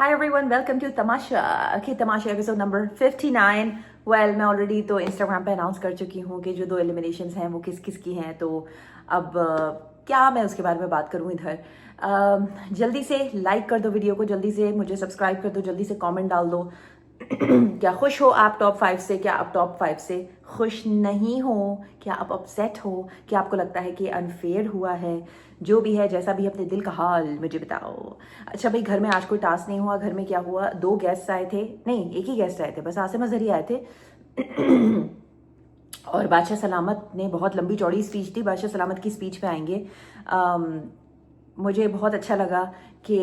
Hi everyone, welcome to तमाशा की तमाशा episode number 59। Well, मैं already तो इंस्टाग्राम पे अनाउंस कर चुकी हूँ कि जो 2 एलिमिनेशंस हैं वो किस किस की हैं। तो अब क्या मैं उसके बारे में बात करूँ इधर। जल्दी से लाइक कर दो वीडियो को, जल्दी से मुझे सब्सक्राइब कर दो, जल्दी से कमेंट डाल दो। क्या खुश हो आप टॉप 5 से? क्या आप टॉप 5 से खुश नहीं हो? क्या आप अपसेट हो? क्या आपको लगता है कि अनफेयर हुआ है? जो भी है, जैसा भी, अपने दिल का हाल मुझे बताओ। अच्छा भाई, घर में आज कोई टास्क नहीं हुआ। घर में क्या हुआ, 2 गेस्ट आए थे, नहीं एक ही गेस्ट आए थे, बस आसिम अजहर ही आए थे। और बादशाह सलामत ने बहुत लंबी चौड़ी स्पीच दी। बादशाह सलामत की स्पीच पे आएंगे। मुझे बहुत अच्छा लगा कि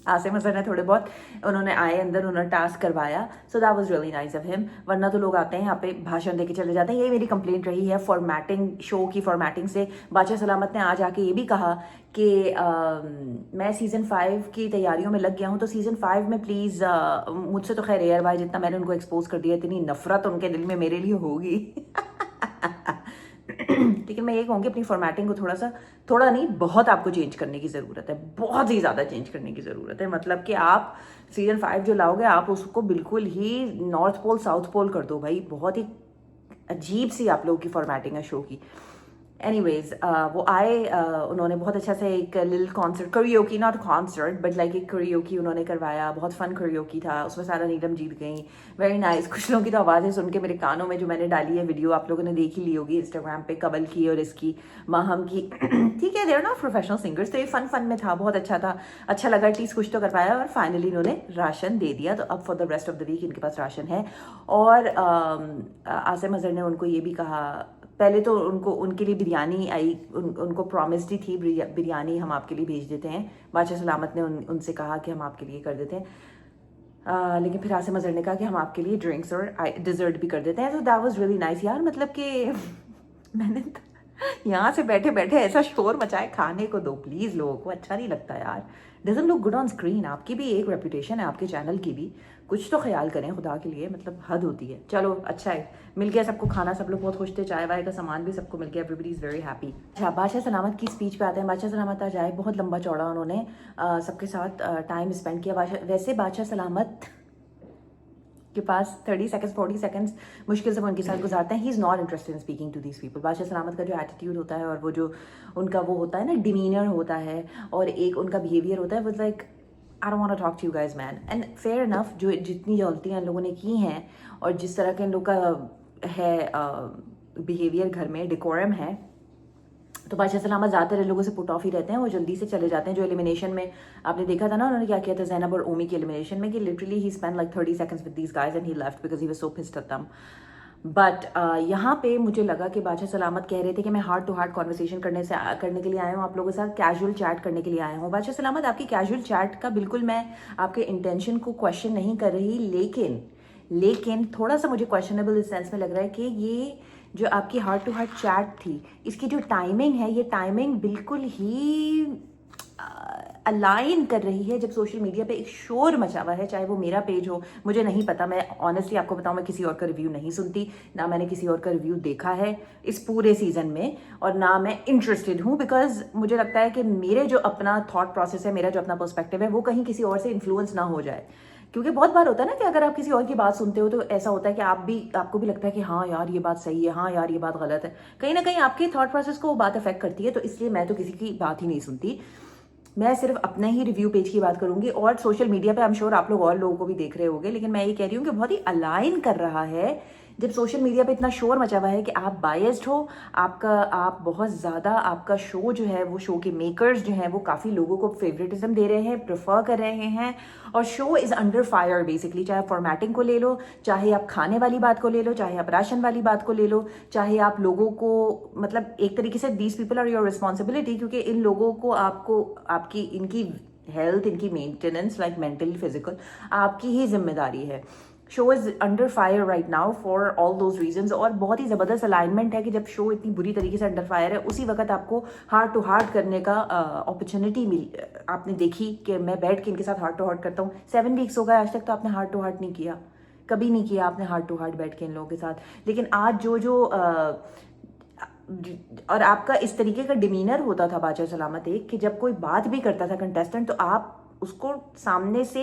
आसिम अजहर ने थोड़े बहुत, उन्होंने आए अंदर, उन्होंने टास्क करवाया। So that was really nice of him. वरना तो लोग आते हैं यहाँ पे भाषण देके चले जाते हैं। यही मेरी कंप्लेंट रही है फॉर्मेटिंग, शो की फॉर्मेटिंग से। बादशाह सलामत ने आज आके ये भी कहा कि मैं सीजन 5 की तैयारियों में लग गया हूँ, तो सीजन 5 में प्लीज़, मुझसे तो खैर एयर भाई जितना मैंने उनको एक्सपोज कर दिया, इतनी नफरत उनके दिल में मेरे लिए होगी। लेकिन मैं ये कहूँगी, अपनी फॉर्मेटिंग को थोड़ा सा, थोड़ा नहीं बहुत आपको चेंज करने की ज़रूरत है, बहुत ही ज़्यादा चेंज करने की ज़रूरत है। मतलब कि आप सीजन 5 जो लाओगे, आप उसको बिल्कुल ही नॉर्थ पोल साउथ पोल कर दो भाई। बहुत ही अजीब सी आप लोगों की फॉर्मेटिंग है शो की। एनीवेज, वो आए, उन्होंने बहुत अच्छा से एक little concert, karaoke, not concert but like एक करियोकी उन्होंने करवाया। बहुत फन करियोकी था, उसमें सारा नीलम जीत गई। Very nice. कुछ लोगों की तो आवाज़ें सुन के मेरे कानों में, जो मैंने डाली है वीडियो, आप लोगों ने देख ही ली होगी इंस्टाग्राम पे, कबल की और इसकी, माहम की। ठीक है, देर नॉट प्रोफेशनल सिंगर्स, तो ये फन में था, बहुत अच्छा था, अच्छा लगा। एटलीस्ट कुछ तो कर पाया। और फाइनली इन्होंने राशन दे दिया, तो अब for the rest of the week इनके पास राशन है। और आसिम अजहर ने उनको ये भी कहा, पहले तो उनको, उनके लिए बिरयानी आई, उनको प्रॉमिस ही थी बिरयानी हम आपके लिए भेज देते हैं। बादशाह सलामत ने उनसे कहा कि हम आपके लिए कर देते हैं। लेकिन फिर आसिम अजहर ने कहा कि हम आपके लिए ड्रिंक्स और डिजर्ट भी कर देते हैं। तो दैट वाज रियली नाइस यार। मतलब कि मैंने तो यहाँ से बैठे बैठे ऐसा शोर मचाए, खाने को दो प्लीज़, लोगों को अच्छा नहीं लगता यार। Doesn't look good on screen. आपकी भी एक रेपुटेशन है, आपके चैनल की भी, कुछ तो ख्याल करें खुदा के लिए। मतलब हद होती है। चलो अच्छा है, मिल गया सबको खाना, सब लोग बहुत खुश थे, चाय वाय का सामान भी सबको मिल गया, एवरीबडी इज़ वेरी हैप्पी। अच्छा, बादशाह सलामत की स्पीच पे आते हैं। बादशाह सलामत आज आए, बहुत लंबा चौड़ा उन्होंने सबके साथ टाइम स्पेंड किया। वैसे बादशाह सलामत के पास 30 सेकंड्स 40 सेकंड्स मुश्किल से वो उनके साथ गुजारते हैं। He is not interested in speaking to these people. बादशाह सलामत का जो एटीट्यूड होता है और वो जो उनका वो होता है ना, डिमीनर होता है, और एक उनका बिहेवियर होता है, वो like I don't want to talk to you guys man. And fair enough, जो जितनी गलतियाँ इन लोगों ने की हैं और जिस तरह के इन लोग का है बिहेवियर, घर में डिकोरम है, तो बादशाह सलामत ज़्यादातर इन लोगों से पुट ऑफ ही रहते हैं। वो जल्दी से चले जाते हैं। जो एलिमिनेशन में आपने देखा था ना, उन्होंने क्या किया था ज़ैनब और ओमी के एलिमिनेशन में, कि literally he spend like 30 seconds with these guys and he left because he was so pissed at them. But यहाँ पे मुझे लगा कि बादशाह सलामत कह रहे थे कि मैं हार्ट टू हार्ट कॉन्वर्सेशन करने के लिए आया हूँ, आप लोगों के साथ कैजुअल चैट करने के लिए आया हूँ। बादशाह सलामत, आपकी कैजुअल चैट का बिल्कुल मैं आपके इंटेंशन को क्वेश्चन नहीं कर रही, लेकिन थोड़ा सा मुझे क्वेश्चनेबल इस सेंस में लग रहा है कि ये जो आपकी हार्ट टू हार्ट चैट थी, इसकी जो टाइमिंग है, ये टाइमिंग बिल्कुल ही अलाइन कर रही है जब सोशल मीडिया पे एक शोर मचा हुआ है। चाहे वो मेरा पेज हो, मुझे नहीं पता, मैं ऑनेस्टली आपको बताऊं, मैं किसी और का रिव्यू नहीं सुनती, ना मैंने किसी और का रिव्यू देखा है इस पूरे सीजन में, और ना मैं इंटरेस्टेड हूँ। बिकॉज मुझे लगता है कि मेरे जो अपना थॉट प्रोसेस है, मेरा जो अपना पर्सपेक्टिव है, वो कहीं किसी और से इन्फ्लुएंस ना हो जाए। क्योंकि बहुत बार होता है ना कि अगर आप किसी और की बात सुनते हो तो ऐसा होता है कि आपको भी लगता है कि हाँ यार ये बात सही है, हाँ यार ये बात गलत है। कहीं ना कहीं आपके थॉट प्रोसेस को वो बात अफेक्ट करती है। तो इसलिए मैं तो किसी की बात ही नहीं सुनती, मैं सिर्फ अपने ही रिव्यू पेज की बात करूंगी। और सोशल मीडिया पे आई एम श्योर आप लोग और लोगों को भी देख रहे होंगे, लेकिन मैं ये कह रही हूँ कि बहुत ही अलाइन कर रहा है जब सोशल मीडिया पे इतना शोर मचा हुआ है कि आप बायस्ड हो, आप बहुत ज़्यादा, आपका शो जो है, वो शो के मेकर्स जो हैं वो काफ़ी लोगों को फेवरेटिज्म दे रहे हैं, प्रेफर कर रहे हैं, और show is under fire basically. चाहे फॉर्मेटिंग को ले लो, चाहे आप खाने वाली बात को ले लो, चाहे आप राशन वाली बात को ले लो, चाहे आप लोगों को, मतलब एक तरीके से these people are your responsibility, क्योंकि इन लोगों को, आपको, आपकी, इनकी हेल्थ, इनकी मेंटेनेंस, लाइक मेंटल फिजिकल, आपकी ही जिम्मेदारी है। Show is under fire right now for all those reasons. और बहुत ही ज़बरदस्त अलाइनमेंट है कि जब शो इतनी बुरी तरीके से अंडर फायर है, उसी वक्त आपको हार्ट टू हार्ट करने का अपॉर्चुनिटी आपने देखी कि मैं बैठ के इनके साथ हार्ट टू हार्ट करता हूँ। 7 वीक्स हो गए, आज तक तो आपने हार्ट टू हार्ट नहीं किया, कभी नहीं किया आपने हार्ट टू हार्ट बैठ के इन लोगों के साथ। लेकिन आज जो और आपका इस तरीके का डिमीनर होता था बादशाह सलामत, एक कि जब कोई बात भी करता था कंटेस्टेंट, तो आप आप उसको सामने से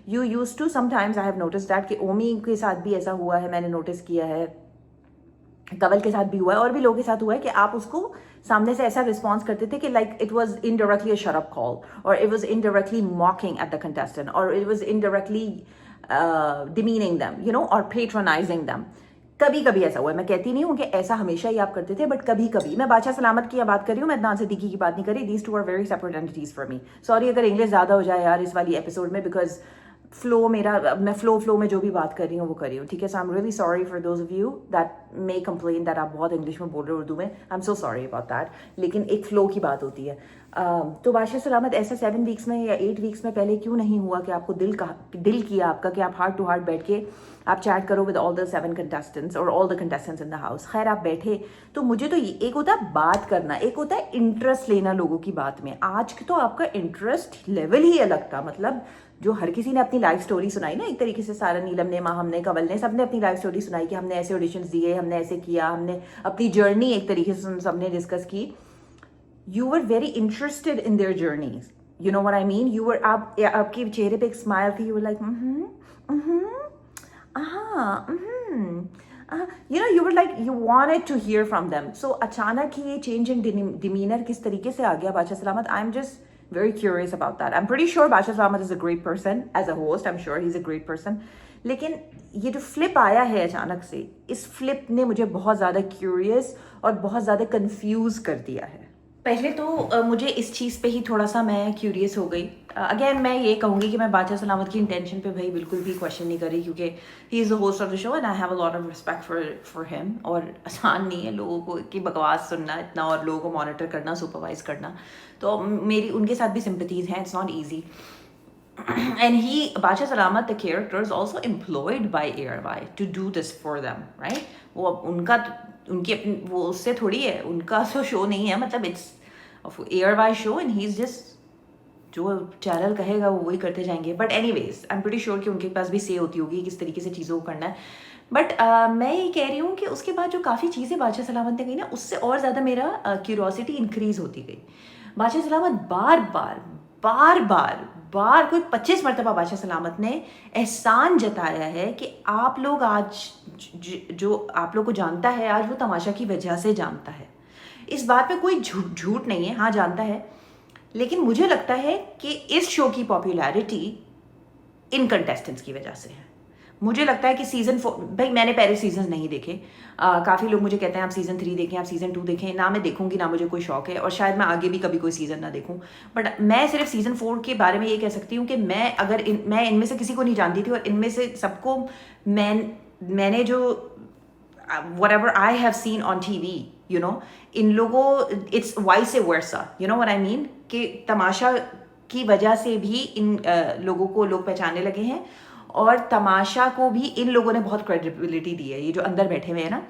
you used to, sometimes I have notice that कि ओमी के साथ भी ऐसा हुआ है, मैंने नोटिस किया है, कवल के साथ भी हुआ है और भी लोगों के साथ हुआ है कि आप उसको सामने से ऐसा रिस्पॉन्स करते थे कि like it was indirectly a shut up call, और it was indirectly mocking at the contestant, और it was indirectly demeaning them, you know, और पेट्रोनाइजिंग दैम। कभी कभी ऐसा हुआ है, मैं कहती नहीं हूँ कि ऐसा हमेशा ही आप करते थे, बट कभी कभी, मैं बादशाह सलामत की बात कर रही हूँ, मैं अदनान सिद्दीकी की बात नहीं कर रही। These two are very separate entities for me. Sorry अगर इंग्लिश ज़्यादा हो जाए यार इस वाली एपिसोड में, बिकॉज फ्लो मेरा, मैं फ्लो में जो भी बात कर रही हूँ वो कर रही हूँ, ठीक है। So I am really sorry for those of you that may complain that आप बहुत इंग्लिश में बोल रहे हो उर्दू में, I am so sorry about that, लेकिन एक फ्लो की बात होती है। तो बादशाह सलामत ऐसा 7 वीक्स में या 8 वीक्स में पहले क्यों नहीं हुआ कि आपको दिल किया आपका कि आप हार्ट टू हार्ट बैठ के आप चैट करो विद ऑल द 7 कंटेस्टेंट्स और all the contestants in the house. खैर आप बैठे, तो मुझे तो एक होता है बात करना, एक होता है इंटरेस्ट लेना लोगों की बात में। आज तो आपका इंटरेस्ट लेवल ही अलग था, मतलब जो हर किसी ने अपनी लाइफ स्टोरी सुनाई ना, एक तरीके से सारा, नीलम ने, माँ, हमने, कवल ने, सबने अपनी लाइफ स्टोरी सुनाई कि हमने ऐसे ऑडिशंस दिए, हमने ऐसे किया, हमने अपनी जर्नी एक तरीके से सबने डिस्कस की। You were very interested in their journeys, you know what I mean. You were, आपके चेहरे पे एक स्माइल थी, you were like you know, you were like, you wanted to hear from them. So अचानक ही ये change in demeanor किस तरीके से आ गया बादशाह सलामत? I'm just very curious about that. I'm pretty sure बादशाह सलामत is a great person as a host. I'm sure he's a great person. लेकिन ये जो फ्लिप आया है अचानक से, इस फ्लिप ने मुझे बहुत ज़्यादा क्यूरियस और बहुत ज़्यादा कंफ्यूज कर दिया है। पहले तो मुझे इस चीज़ पे ही थोड़ा सा मैं क्यूरियस हो गई। अगेन मैं ये कहूँगी कि मैं बादशाह सलामत की इंटेंशन पे भाई बिल्कुल भी क्वेश्चन नहीं करी, क्योंकि he is the host of the show and I have a lot of respect for him. और आसान नहीं है लोगों को की बकवास सुनना इतना और लोगों को मॉनिटर करना, सुपरवाइज करना, तो मेरी उनके साथ भी सिंपथीज़ हैं। It's not easy. And Bacha Salamat, the character, is also employed by ARY to do this for them, right? वो उनका उनकी वो उससे थोड़ी है, उनका तो शो नहीं है, मतलब it's ARY show and he is just जो चैनल कहेगा वो वही करते जाएंगे। But anyways I am pretty sure कि उनके पास भी से होती होगी किस तरीके से चीज़ों को करना है। बट मैं ये कह रही हूँ कि उसके बाद जो काफ़ी चीज़ें बादशाह सलामत ने कही ना, उससे और ज़्यादा मेरा क्यूरोसिटी इंक्रीज होती गई। बादशाह सलामत बार कोई 25 मरतबा बादशाह सलामत ने एहसान जताया है कि आप लोग आज जो आप लोग को जानता है आज वो तमाशा की वजह से जानता है। इस बात में कोई झूठ नहीं है, हाँ जानता है, लेकिन मुझे लगता है कि इस शो की पॉपुलैरिटी इन कंटेस्टेंट्स की वजह से है। मुझे लगता है कि सीज़न 4, भाई मैंने पहले सीजन नहीं देखे, काफ़ी लोग मुझे कहते हैं आप सीज़न 3 देखें, आप सीज़न 2 देखें, ना मैं देखूंगी, ना मुझे कोई शौक है, और शायद मैं आगे भी कभी कोई सीज़न ना देखूं। बट मैं सिर्फ सीज़न 4 के बारे में ये कह सकती हूँ कि मैं इनमें से किसी को नहीं जानती थी, और इनमें से सबको मैंने जो whatever I have seen on TV, you know, इन लोगों, it's vice versa, you know what I mean, कि तमाशा की वजह से भी इन लोगों को लोग पहचानने लगे हैं, और तमाशा को भी इन लोगों ने बहुत क्रेडिबिलिटी दी है, ये जो अंदर बैठे हुए हैं ना।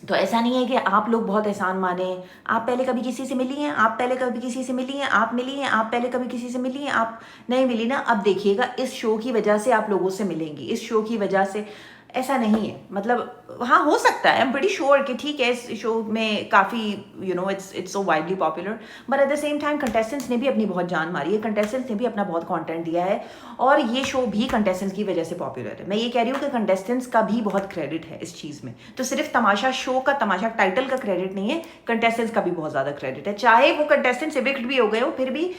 तो ऐसा नहीं है कि आप लोग बहुत एहसान माने, आप पहले कभी किसी से मिली हैं, आप पहले कभी किसी से मिली हैं, आप मिली हैं, आप पहले कभी किसी से मिली हैं, आप नहीं मिली ना, अब देखिएगा इस शो की वजह से आप लोगों से मिलेंगी, इस शो की वजह से। ऐसा नहीं है, मतलब हाँ हो सकता है, आई एम प्रीटी श्योर कि ठीक है इस शो में काफ़ी you know it's so widely popular, but at the same time contestants ने भी अपनी बहुत जान मारी है, कंटेस्टेंट्स ने भी अपना बहुत कंटेंट दिया है, और ये शो भी कंटेस्टेंट्स की वजह से पॉपुलर है। मैं ये कह रही हूँ कि कंटेस्टेंट्स का भी बहुत क्रेडिट है इस चीज़ में। तो सिर्फ तमाशा शो का, तमाशा टाइटल का क्रेडिट नहीं है, कंटेस्टेंट्स का भी बहुत ज़्यादा क्रेडिट है। चाहे वो कंटेस्टेंट्स इविक्ट भी हो गए हो, फिर भी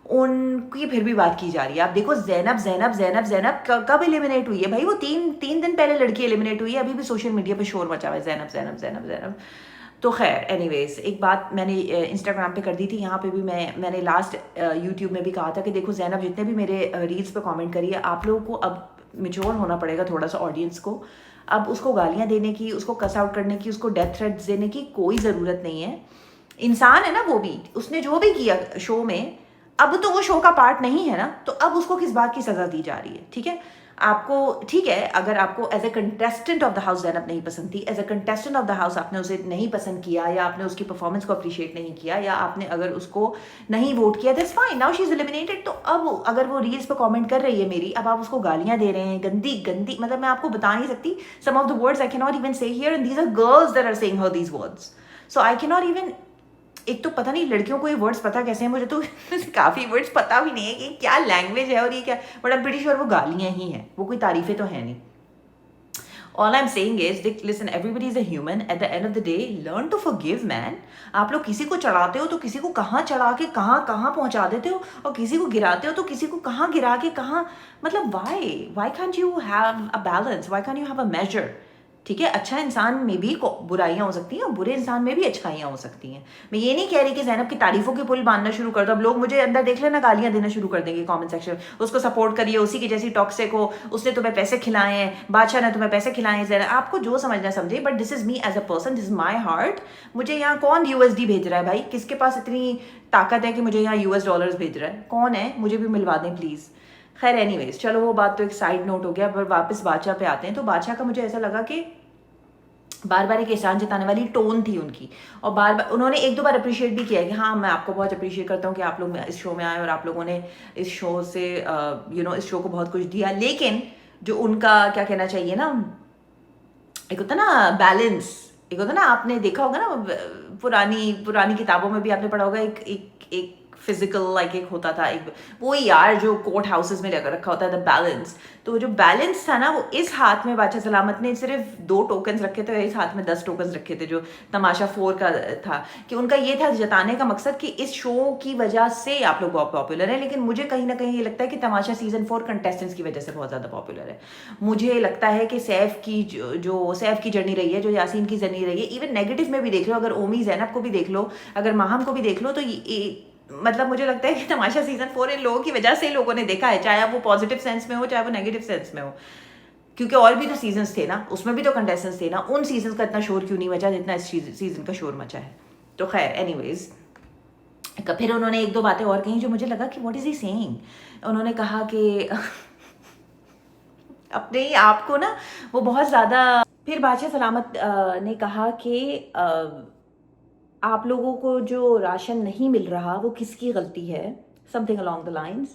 उनकी फिर भी बात की जा रही है। आप देखो ज़ैनब कब एलिमिनेट हुई है भाई, वो तीन दिन पहले लड़की एलिमिनेट हुई है, अभी भी सोशल मीडिया पे शोर मचा हुआ है ज़ैनब। तो खैर एनीवेज, एक बात मैंने इंस्टाग्राम पे कर दी थी, यहाँ पे भी मैंने लास्ट यूट्यूब में भी कहा था कि देखो ज़ैनब जितने भी मेरे रील्स पे कमेंट करी है, आप लोगों को अब मेच्योर होना पड़ेगा थोड़ा सा ऑडियंस को। अब उसको गालियाँ देने की, उसको कस आउट करने की, उसको डेथ थ्रेट्स देने की कोई ज़रूरत नहीं है। इंसान है ना वो भी, उसने जो भी किया शो में, अब तो वो शो का पार्ट नहीं है ना, तो अब उसको किस बात की सज़ा दी जा रही है? ठीक है, आपको ठीक है, अगर आपको as a contestant of the house Zainab नहीं पसंद थी, as a contestant of the house आपने उसे नहीं पसंद किया, या आपने उसकी परफॉर्मेंस को अप्रिशिएट नहीं किया, या आपने अगर उसको नहीं वोट किया, that's fine, now she is eliminated. तो अब अगर वो रील्स पे कमेंट कर रही है मेरी, अब आप उसको गालियां दे रहे हैं, गंदी, मतलब मैं आपको बता नहीं सकती, some of the words I can not even say here, and these are girls that are saying her these words, so I can not even एक तो पता नहीं लड़कियों को ये वर्ड्स पता कैसे हैं, मुझे तो काफ़ी वर्ड्स पता भी नहीं है कि क्या लैंग्वेज है और ये क्या, but I am pretty sure वो गालियाँ ही हैं, वो कोई तारीफें तो है नहीं. All I'm saying is, listen, everybody is a human. At the end of the day, learn to forgive, man. आप लोग किसी को चढ़ाते हो तो किसी को कहाँ चढ़ा के कहाँ कहाँ पहुँचा देते हो, और किसी को गिराते हो तो किसी को कहाँ गिरा के कहाँ, मतलब why can't you have a balance? Why can't you have a measure? ठीक है, अच्छा इंसान में भी बुराइयां हो सकती हैं और बुरे इंसान में भी अच्छाइयां हो सकती हैं. मैं ये नहीं कह रही कि ज़ैनब की तारीफों के पुल बांधना शुरू कर दो. अब लोग मुझे अंदर देख लेना गालियां देना शुरू कर देंगे कमेंट सेक्शन में, उसको सपोर्ट करिए, उसी की जैसी टॉक्सिक हो, उसने तुम्हें पैसे खिलाए हैं, बादशाह ने तुम्हें पैसे खिलाए हैं. ज़ैनब आपको जो समझना समझे, but this is me as a person, this is my heart. मुझे यहाँ कौन USD भेज रहा है भाई? किसके पास इतनी ताकत है कि मुझे यहाँ US डॉलर्स भेज रहा है? कौन है? मुझे भी मिलवा दें प्लीज़. खैर एनीवेज, चलो वो बात तो एक साइड नोट हो गया. पर वापस बादशाह पे आते हैं. तो बादशाह का मुझे ऐसा लगा कि बार बार एक एहसान जताने वाली टोन थी उनकी, और बार बार उन्होंने एक दो बार अप्रिशिएट भी किया कि हाँ मैं आपको बहुत अप्रिशिएट करता हूँ कि आप लोग इस शो में आए और आप लोगों ने इस शो से इस शो को बहुत कुछ दिया. लेकिन जो उनका क्या कहना चाहिए ना, एक होता ना बैलेंस, एक होता ना, आपने देखा होगा ना पुरानी किताबों में भी आपने पढ़ा होगा, एक फिजिकल लाइक एक होता था, एक वो यार जो कोर्ट हाउसेस में रखा होता है, द बैलेंस. तो जो बैलेंस था ना, वो इस हाथ में बादशाह सलामत ने सिर्फ 2 टोकन्स रखे थे, इस हाथ में 10 टोकन्स रखे थे, जो तमाशा 4 का था. कि उनका ये था जताने का मकसद कि इस शो की वजह से आप लोग बहुत पॉपुलर है. लेकिन मुझे कहीं ना कहीं ये लगता है कि तमाशा सीजन 4 कंटेस्टेंट्स की वजह से बहुत ज़्यादा पॉपुलर है. मुझे लगता है कि सैफ की जर्नी रही है, जो यासीन की जर्नी रही है, इवन नेगेटिव में भी देख लो, अगर ओमी ज़ैनब को भी देख लो, अगर माहम को भी देख लो, तो मतलब मुझे लगता है कि तमाशा सीजन 4 इन लोगों की वजह से लोगों ने देखा है, चाहे वो पॉजिटिव सेंस में हो चाहे वो नेगेटिव सेंस में हो. क्योंकि और भी तो सीजन्स थे ना, उसमें भी तो कंटेस्टेंट्स थे ना. उन सीजन का इतना शोर क्यों नहीं मचा जितना इस सीजन का शोर मचा है. तो खैर एनीवेज, फिर उन्होंने एक दो बातें और कही जो मुझे लगा कि व्हाट इज ही सेइंग. उन्होंने कहा कि अपने आप को ना वो बहुत ज़्यादा. फिर बादशाह सलामत ने कहा कि आप लोगों को जो राशन नहीं मिल रहा वो किसकी गलती है, समथिंग अलॉन्ग द लाइंस,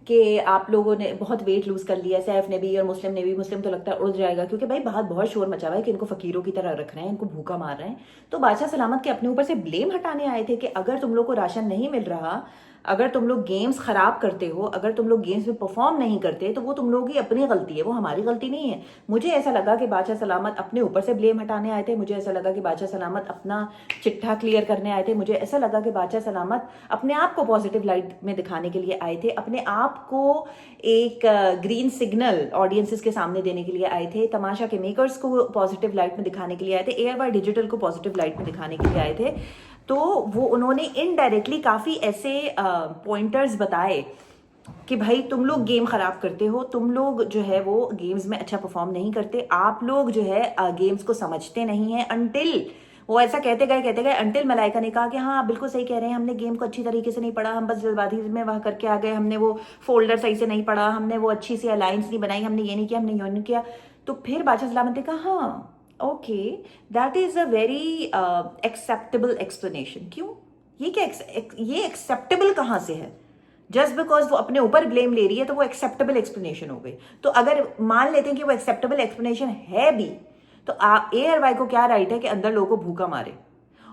कि आप लोगों ने बहुत वेट लूज कर लिया. सैफ ने भी और मुस्लिम ने भी. मुस्लिम तो लगता है उड़ जाएगा, क्योंकि भाई बहुत शोर मचा हुआ है कि इनको फकीरों की तरह रख रहे हैं, इनको भूखा मार रहे हैं. तो बादशाह सलामत के अपने ऊपर से ब्लेम हटाने आए थे कि अगर तुम लोग को राशन नहीं मिल रहा, अगर तुम लोग गेम्स खराब करते हो, अगर तुम लोग गेम्स में परफॉर्म नहीं करते, तो वो तुम लोगों की अपनी गलती है, वो हमारी गलती नहीं है. मुझे ऐसा लगा कि बादशाह सलामत अपने ऊपर से ब्लेम हटाने आए थे. मुझे ऐसा लगा कि बादशाह सलामत अपना चिट्ठा क्लियर करने आए थे. मुझे ऐसा लगा कि बादशाह सलामत अपने आप को पॉजिटिव लाइट में दिखाने के लिए आए थे, अपने आप को एक ग्रीन सिग्नल ऑडियंसेस के सामने देने के लिए आए थे, तमाशा के मेकर्स को पॉजिटिव लाइट में दिखाने के लिए आए थे, ARY डिजिटल को पॉजिटिव लाइट में दिखाने के लिए आए थे. तो वो उन्होंने इनडायरेक्टली काफ़ी ऐसे पॉइंटर्स बताए कि भाई तुम लोग गेम ख़राब करते हो, तुम लोग जो है वो गेम्स में अच्छा परफॉर्म नहीं करते, आप लोग जो है गेम्स को समझते नहीं हैं. अंटिल वो ऐसा कहते गए अंटिल मलाइका ने कहा कि हाँ आप बिल्कुल सही कह रहे हैं, हमने गेम को अच्छी तरीके से नहीं पढ़ा, हम बस जल्दबाजी में वहाँ करके आ गए, हमने वो फोल्डर सही से नहीं पढ़ा, हमने वो अच्छी सी अलायंस नहीं बनाई, हमने ये नहीं किया, हमने ये नहीं किया. तो फिर बादशाह सलामत ने कहा हाँ okay, that is a very acceptable explanation. क्यों? ये क्या ये एक्सेप्टेबल कहाँ से है? जस्ट बिकॉज वो अपने ऊपर ब्लेम ले रही है तो वो एक्सेप्टेबल एक्सप्लेनेशन हो गई. तो अगर मान लेते हैं कि वो एक्सेप्टेबल एक्सप्लेनेशन है भी, तो ARY को क्या राइट है कि अंदर लोगों को भूखा मारे?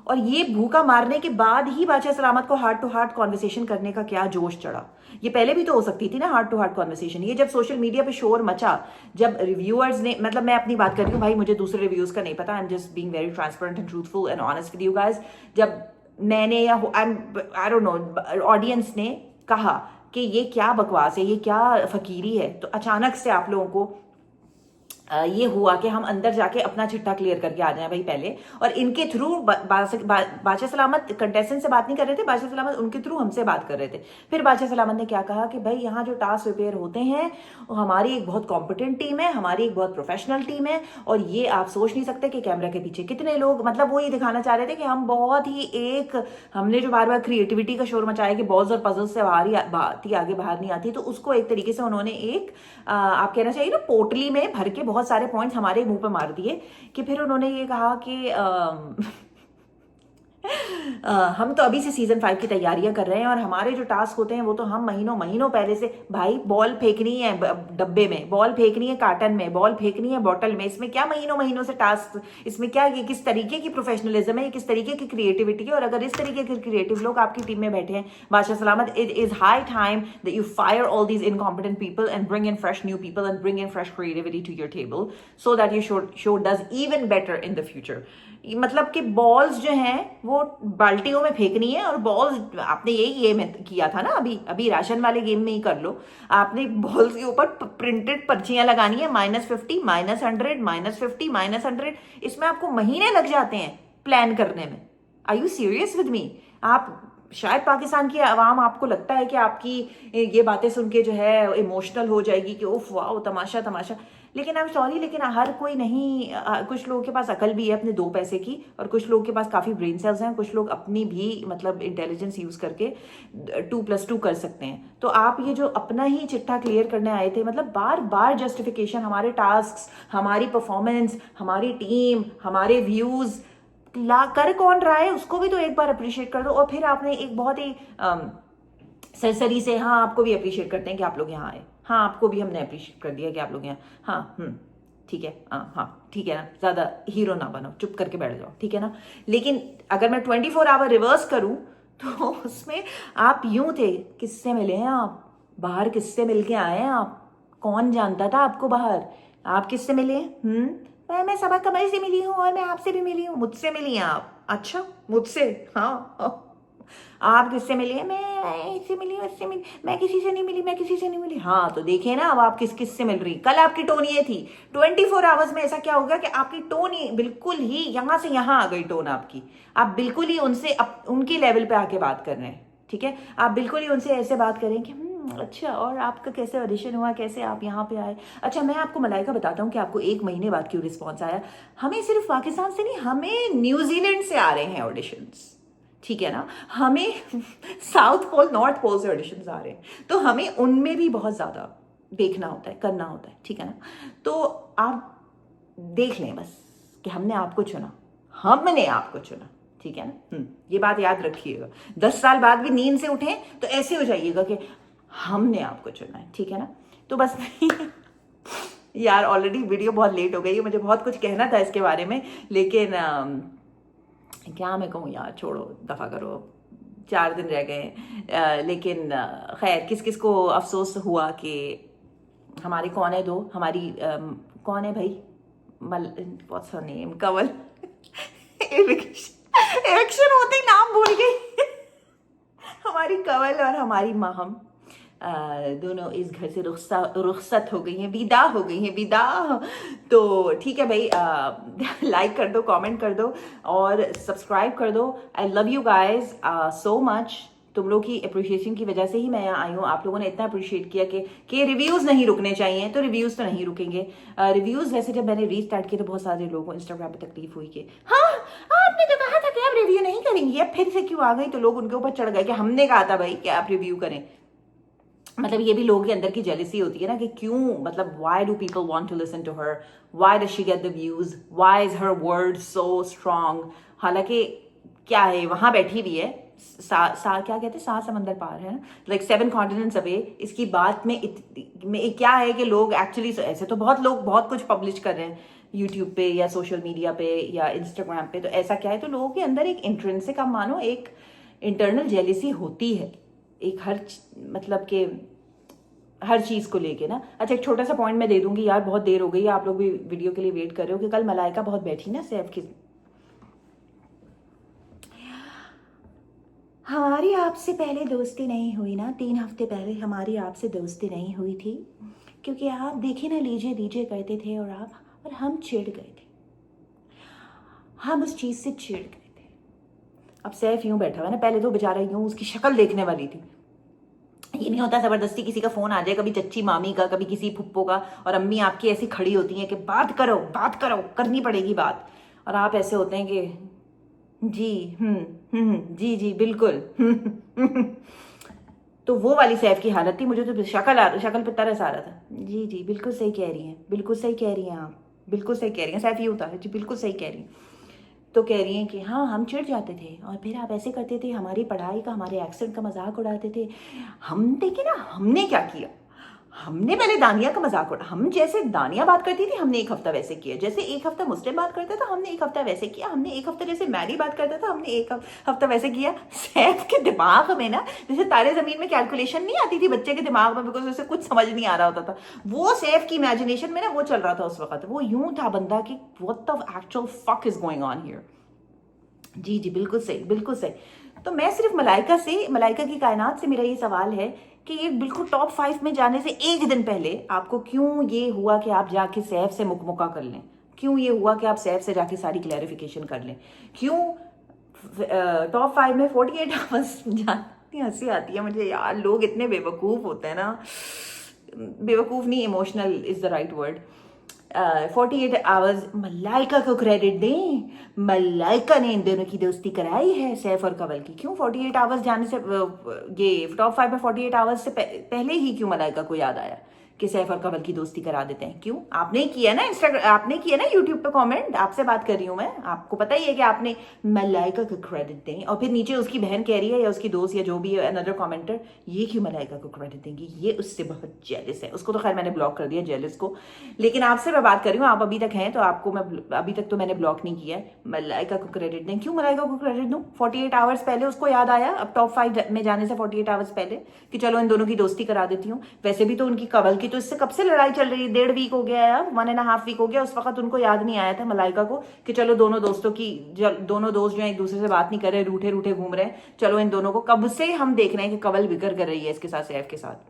और ये भूखा मारने के बाद ही बादशाह सलामत को हार्ट टू हार्ट कॉन्वर्सेशन करने का क्या जोश चढ़ा? ये पहले भी तो हो सकती थी ना हार्ट टू हार्ट कॉन्वर्सेशन. ये जब सोशल मीडिया पे शोर मचा, जब रिव्यूअर्स ने, मतलब मैं अपनी बात कर रही हूँ भाई, मुझे दूसरे रिव्यूज का नहीं पता, I am just being very transparent and truthful and honest with you guys. जब मैंने या आई डोंट नो ऑडियंस ने कहा कि ये क्या बकवास है, ये क्या फकीरी है, तो अचानक से आप लोगों को ये हुआ कि हम अंदर जाके अपना चिट्ठा क्लियर करके आ जाए भाई पहले. और इनके थ्रू बादशाह सलामत कंटेस्टेंट से बात नहीं कर रहे थे, बादशाह सलामत उनके थ्रू हमसे बात कर रहे थे. फिर बादशाह सलामत ने क्या कहा कि भाई यहाँ जो टास्क प्रिपेयर होते हैं वो हमारी एक बहुत कॉम्पिटेंट टीम है, हमारी एक बहुत प्रोफेशनल टीम है, और ये आप सोच नहीं सकते कि कैमरा के पीछे कितने लोग, मतलब वो ये दिखाना चाह रहे थे कि हम बहुत ही हमने जो बार बार क्रिएटिविटी का शोर मचाया कि बॉल्स और पजल्स से बात ही आगे बाहर नहीं आती, तो उसको एक तरीके से उन्होंने आप कहना चाहिए ना पोटली में भर के बहुत सारे पॉइंट्स हमारे मुंह पे मार दिए. कि फिर उन्होंने ये कहा कि हम तो अभी से सीजन 5 की तैयारियां कर रहे हैं और हमारे जो टास्क होते हैं वो तो हम महीनों महीनों पहले से, भाई बॉल फेंकनी है डब्बे में, बॉल फेंकनी है कार्टन में, बॉल फेंकनी है बॉटल में, इसमें क्या महीनों महीनों से टास्क, इसमें क्या ये किस तरीके की प्रोफेशनलिज्म है, ये किस तरीके की क्रिएटिविटी है। और अगर इस तरीके के क्रिएटिव लोग आपकी टीम में बैठे हैं, बादशाह सलामत, it is high time that you fire all these incompetent people and bring in fresh new people and bring in fresh creativity to your table so that your show does even better in the future. मतलब कि balls जो हैं वो बाल्टियों में फेंकनी है, और balls आपने यही गेम किया था ना, अभी अभी राशन वाले गेम में ही कर लो, आपने बॉल्स के ऊपर प्रिंटेड पर्चियां लगानी है, -50 -100 -50 -100, इसमें आपको महीने लग जाते हैं प्लान करने में। Are you serious with me? आप शायद पाकिस्तान की आवाम, आपको लगता है कि आपकी ये बातें सुन के जो है इमोशनल हो जाएगी कि उफ वाह तमाशा तमाशा, लेकिन आई एम सॉरी, लेकिन हर कोई नहीं, कुछ लोगों के पास अकल भी है अपने 2 पैसे की, और कुछ लोगों के पास काफ़ी ब्रेन सेल्स हैं, कुछ लोग अपनी भी मतलब इंटेलिजेंस यूज़ करके 2+2 कर सकते हैं। तो आप ये जो अपना ही चिट्ठा क्लियर करने आए थे, मतलब बार बार जस्टिफिकेशन, हमारे टास्क, हमारी परफॉर्मेंस, हमारी टीम, हमारे व्यूज़ ला कर कौन रहा है उसको भी तो एक बार अप्रिशिएट कर दो। और फिर आपने एक बहुत ही सरसरी से, हाँ आपको भी अप्रिशिएट करते हैं कि आप लोग यहाँ आए, हाँ आपको भी हमने अप्रिशिएट कर दिया कि आप लोग यहाँ, हाँ ठीक है, हाँ ठीक है ना, ज़्यादा हीरो ना बनो, चुप करके बैठ जाओ, ठीक है ना। लेकिन अगर मैं 24 आवर रिवर्स करूँ तो उसमें आप यूं थे, किससे मिले हैं आप बाहर, किससे मिल के आए हैं आप, कौन जानता था आपको बाहर, आप किससे मिले हैं? मैं सबा कमल से मिली हूँ और मैं आपसे भी मिली हूँ। मुझसे मिली हैं आप? अच्छा, मुझसे? हाँ। आप किससे मिली है? मैं इससे मिली हूँ, इससे मिली, मैं किसी से नहीं मिली, मैं किसी से नहीं मिली। हाँ तो देखिए ना, अब आप किस किस से मिल रही। कल आपकी टोन ये थी, 24 आवर्स में ऐसा क्या हो गया कि आपकी टोन ही बिल्कुल ही यहाँ से यहाँ आ गई टोन आपकी, आप बिल्कुल ही उनसे उनकी लेवल पे आके बात कर रहे हैं, ठीक है। आप बिल्कुल ही उनसे ऐसे बात करें कि अच्छा, और आपका कैसे ऑडिशन हुआ, कैसे आप यहाँ पे आए। अच्छा, मैं आपको मलाइका बताता हूँ कि आपको 1 महीने बाद क्यों रिस्पॉन्स आया। हमें सिर्फ पाकिस्तान से नहीं, हमें न्यूजीलैंड से आ रहे हैं ऑडिशंस, ठीक है ना, हमें साउथ पोल नॉर्थ पोल से ऑडिशंस आ रहे हैं, तो हमें उनमें भी बहुत ज़्यादा देखना होता है, करना होता है, ठीक है ना। तो आप देख लें बस कि हमने आपको चुना, हमने आपको चुना, ठीक है ना। ये बात याद रखिएगा, 10 साल बाद भी नींद से उठें तो ऐसे हो जाइएगा कि हमने आपको चुना है, ठीक है ना। तो बस यार ऑलरेडी वीडियो बहुत लेट हो गई है, मुझे बहुत कुछ कहना था इसके बारे में, लेकिन क्या मैं कहूँ यार, छोड़ो, दफ़ा करो, 4 दिन रह गए। लेकिन खैर, किस किस को अफसोस हुआ कि हमारे कौन है, 2 हमारी कौन है भाई, what's her name, Kanwal election होते ही नाम भूल गई हमारी कंवल और हमारी माहम दोनों इस घर से रुखसत हो गई हैं, विदा हो गई हैं, विदा। तो ठीक है भाई, लाइक कर दो, कमेंट कर दो और सब्सक्राइब कर दो। आई love you guys so much. तुम लोग की अप्रिशिएशन की वजह से ही मैं यहाँ आई हूँ। आप लोगों ने इतना अप्रिशिएट किया कि रिव्यूज़ नहीं रुकने चाहिए, तो रिव्यूज़ तो नहीं रुकेंगे। रिव्यूज़ वैसे जब मैंने रीस्टार्ट किया तो बहुत सारे लोगों को इंस्टाग्राम पे तकलीफ हुई कि हाँ आपने तो कहा था कि आप रिव्यू नहीं करेंगी, अब फिर से क्यों आ गई। तो लोग उनके ऊपर चढ़ गए कि हमने कहा था भाई कि आप रिव्यू करें। मतलब ये भी लोगों के अंदर की जेलिसी होती है ना कि क्यों, मतलब why do people want to listen to her, why does she get the views, why is her word so strong. हालांकि क्या है, वहां बैठी हुई है, क्या कहते हैं, 7 समंदर पार है ना, लाइक 7 कॉन्टिनेंट्स अवे। इसकी बात में क्या है कि लोग एक्चुअली, ऐसे तो बहुत लोग बहुत कुछ पब्लिश कर रहे हैं यूट्यूब पे या सोशल मीडिया पे या इंस्टाग्राम पे, तो ऐसा क्या है, तो लोगों के अंदर एक इंट्रिंसिक, आप मानो एक इंटरनल जेलिसी होती है, एक मतलब कि हर चीज़ को लेके ना। अच्छा, एक छोटा सा पॉइंट मैं दे दूंगी यार, बहुत देर हो गई है, आप लोग भी वीडियो के लिए वेट कर रहे हो कि कल मलाइका बहुत बैठी ना सैफ की। हमारी आपसे पहले दोस्ती नहीं हुई ना, 3 हफ्ते पहले हमारी आपसे दोस्ती नहीं हुई थी, क्योंकि आप देखे ना, लीजिए दीजिए करते थे और हम चिढ़ गए थे, हम उस चीज़ से चिढ़ गए थे। अब सैफ यूं बैठा हुआ ना, पहले तो बेचारा यूं उसकी शक्ल देखने वाली थी। ये नहीं होता जबरदस्ती किसी का फोन आ जाए, कभी चच्ची मामी का, कभी किसी फुप्पो का, और अम्मी आपकी ऐसी खड़ी होती हैं कि बात करो बात करो, करनी पड़ेगी बात, और आप ऐसे होते हैं कि जी जी जी बिल्कुल तो वो वाली सैफ की हालत थी। मुझे तो शक्ल पे तरस आ रहा था। जी जी बिल्कुल सही कह रही हैं, बिल्कुल सही कह रही हैं आप, बिल्कुल सही कह रही हैं। सैफ ये होता है जी, बिल्कुल सही कह रही हैं। तो कह रही हैं कि हाँ हम चिढ़ जाते थे और फिर आप ऐसे करते थे, हमारी पढ़ाई का, हमारे एक्सेंट का मजाक उड़ाते थे। हम देखिए ना हमने क्या किया, हमने पहले दानिया का मजाक उड़ा, हम जैसे दानिया बात करती थी हमने एक हफ्ता वैसे किया, जैसे एक हफ्ता मुस्लिम बात करता था हमने एक हफ्ता वैसे किया, हमने एक हफ्ता जैसे मैरी बात करता था हमने एक हफ्ता वैसे किया। सैफ के दिमाग में ना जैसे तारे जमीन में कैलकुलेशन नहीं आती थी बच्चे के दिमाग में, बिकॉज उसे कुछ समझ नहीं आ रहा होता था, वो सैफ की इमेजिनेशन में ना वो चल रहा था उस वक्त। वो यूं था बंदा कि what the actual fuck is going on here. जी जी बिल्कुल सही, बिल्कुल सही। तो मैं सिर्फ मलाइका की कायनात से मेरा ये सवाल है कि ये बिल्कुल टॉप 5 में जाने से एक दिन पहले आपको क्यों ये हुआ कि आप जाके सैफ से मुकमुका कर लें, क्यों ये हुआ कि आप सैफ से जाके सारी क्लैरिफिकेशन कर लें, क्यों टॉप 5 में 48 आवर्स जाती। हंसी आती है मुझे यार, लोग इतने बेवकूफ़ होते हैं ना, बेवकूफ़ नहीं, emotional is the right word. 48 hours Malaika को क्रेडिट दें, मलाइका ने इन दोनों की दोस्ती कराई है सैफ और कंवल की। क्यों 48 आवर्स जाने से ये टॉप 5 में 48 आवर्स से पहले ही क्यों मलाइका को याद आया कि सैफ और कंवल की दोस्ती करा देते हैं? क्यों? आपने किया ना इंस्टाग्राम, आपने किया ना यूट्यूब पे कमेंट, आपसे बात कर रही हूं मैं, आपको पता ही है कि आपने मलाइका को क्रेडिट दें, और फिर नीचे उसकी बहन कह रही है या उसकी दोस्त या जो भी है अनदर कमेंटर, ये क्यों मलाइका को क्रेडिट देंगी, ये उससे बहुत जेलस है। उसको तो खैर मैंने ब्लॉक कर दिया जेलस को, लेकिन आपसे मैं बात कर रही हूँ, आप अभी तक हैं तो आपको मैं अभी तक तो मैंने ब्लॉक नहीं किया है। मलाइका को क्रेडिट दें, क्यों मलाइका को क्रेडिट दूं? 48 आवर्स पहले उसको याद आया, अब टॉप 5 में जाने से 48 आवर्स पहले, कि चलो इन दोनों की दोस्ती करा देती हूँ। वैसे भी तो उनकी कंवल की तो इससे कब से लड़ाई चल रही है, 1.5 वीक हो गया है, 1.5 वीक हो गया। उस वक्त उनको याद नहीं आया था मलाइका को कि चलो दोनों दोस्त जो एक दूसरे से बात नहीं कर रहे, रूठे रूठे घूम रहे हैं, चलो इन दोनों को, कब से हम देख रहे हैं कि कंवल बिकर कर रही है इसके साथ, सैफ के साथ।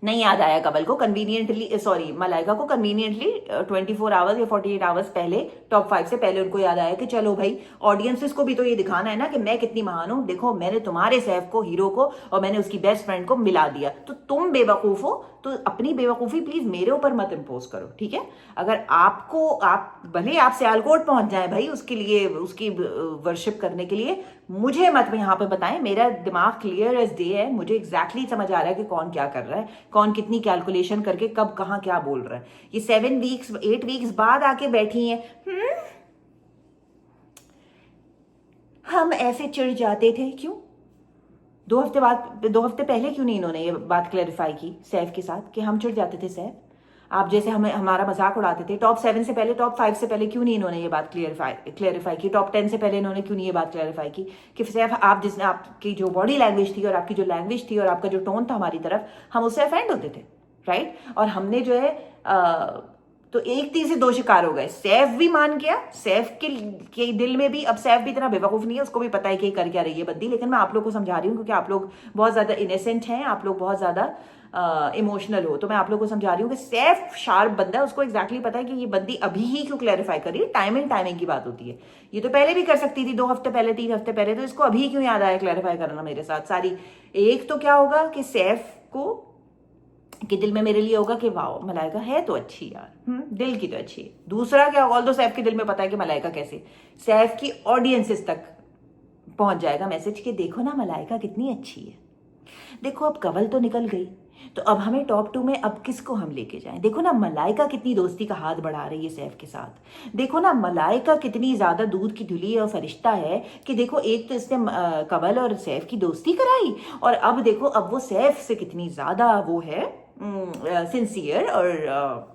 नहीं याद आया कंवल को कन्वीनियंटली, सॉरी मलाइका को कन्वीनियंटली 24 आवर्स या 48 आवर्स पहले, टॉप 5 से पहले उनको याद आया कि चलो भाई ऑडियंसेस को भी तो ये दिखाना है ना कि मैं कितनी महान हूं, देखो मैंने तुम्हारे सैफ को, हीरो को, और मैंने उसकी बेस्ट फ्रेंड को मिला दिया। तो तुम बेवकूफ हो तो अपनी बेवकूफी प्लीज मेरे ऊपर मत इम्पोज करो, ठीक है? अगर आपको, आप भले आप सियालकोट पहुंच जाए भाई उसके लिए, उसकी वर्शिप करने के लिए, मुझे मत यहाँ पे बताएं, मेरा दिमाग क्लियर एज डे है, मुझे एग्जैक्टली समझ आ रहा है कि कौन क्या कर रहा है, कौन कितनी कैलकुलेशन करके कब कहाँ क्या बोल रहा है। ये 7 वीक्स 8 वीक्स बाद आके बैठी हैं, हम ऐसे चिढ़ जाते थे, क्यों 2 हफ्ते पहले क्यों नहीं इन्होंने ये बात क्लैरिफाई की सैफ के साथ कि हम चिढ़ जाते थे सैफ, आप जैसे हमें हमारा मजाक उड़ाते थे। टॉप 7 से पहले, टॉप 5 से पहले क्यों नहीं इन्होंने ये बात क्लैरिफाई की? टॉप 10 से पहले इन्होंने क्यों नहीं ये बात क्लैरिफाई की कि सैफ आप जिसने, आपकी जो बॉडी लैंग्वेज थी और आपकी जो लैंग्वेज थी और आपका जो टोन था हमारी तरफ, हम उससे अफेंड होते थे, राइट? और हमने जो है तो एक तीर से 2 शिकार हो गए। सैफ भी मान गया, सैफ के दिल में भी, अब सैफ भी इतना बेवकूफ नहीं है, उसको भी पता है कि कर क्या रही है बद्दी, लेकिन मैं आप लोग को समझा रही हूँ क्योंकि आप लोग बहुत ज्यादा इनोसेंट हैं, आप लोग बहुत ज्यादा इमोशनल हो, तो मैं आप लोग को समझा रही हूँ कि सैफ शार्प बंदा है, उसको एग्जैक्टली पता है कि ये बंदी अभी ही क्यों क्लैरिफाई कर रही है। टाइमिंग की बात होती है, ये तो पहले भी कर सकती थी, 2 हफ्ते पहले, 3 हफ्ते पहले, तो इसको अभी क्यों याद आया क्लैरिफाई करना मेरे साथ सारी। एक तो क्या होगा कि सैफ को कि दिल में मेरे लिए होगा कि वाओ मलाइका है तो अच्छी यार, दिल की तो अच्छी है। दूसरा क्या होगा, ऑल्दो सैफ के दिल में पता है कि मलाइका कैसे, सैफ की ऑडियंसेस तक पहुंच जाएगा मैसेज कि देखो ना मलाइका कितनी अच्छी है, देखो अब कंवल तो निकल गई, तो अब हमें टॉप 2 में अब किसको हम लेके जाएं, देखो ना मलाइका कितनी दोस्ती का हाथ बढ़ा रही है सैफ के साथ, देखो ना मलाइका कितनी ज्यादा दूध की धुली और फरिश्ता है कि देखो एक तो इसने कंवल और सैफ की दोस्ती कराई, और अब देखो अब वो सैफ से कितनी ज्यादा वो है सिंसियर, और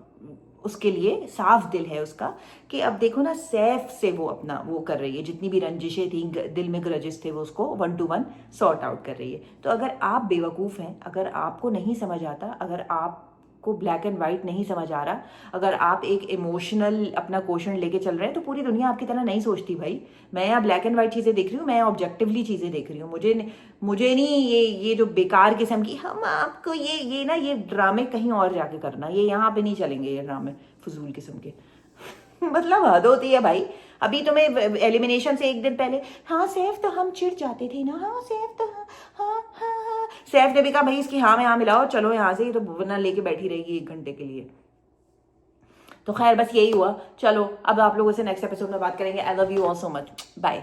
उसके लिए साफ दिल है उसका कि अब देखो ना सैफ से वो अपना वो कर रही है, जितनी भी रंजिशें थी, दिल में ग्रजेस थे, वो उसको 1 to 1 सॉर्ट आउट कर रही है। तो अगर आप बेवकूफ़ हैं, अगर आपको नहीं समझ आता, अगर आपको ब्लैक एंड वाइट नहीं समझ आ रहा, अगर आप एक इमोशनल अपना क्वेश्चन लेके चल रहे हैं, तो पूरी दुनिया आपकी तरह नहीं सोचती भाई। मैं यहाँ ब्लैक एंड वाइट चीज़ें देख रही हूँ, मैं ऑब्जेक्टिवली चीज़ें देख रही हूँ। मुझे नहीं ये जो बेकार किस्म की, हम आपको ये ना ये ड्रामे कहीं और जाके करना, ये यहाँ पे नहीं चलेंगे ये ड्रामे फजूल किस्म के। मतलब हद होती है भाई। अभी तुम्हें एलिमिनेशन से एक दिन पहले, हाँ सैफ तो हम चिढ़ जाते थे ना, हाँ सैफ तो हाँ। सैफ ने भी कहा भाई इसकी हाँ में हाँ मिलाओ, चलो यहाँ से, तो वरना लेके बैठी रहेगी 1 घंटे के लिए। तो खैर बस यही हुआ, चलो अब आप लोगों से नेक्स्ट एपिसोड में बात करेंगे। I love you all so much, bye.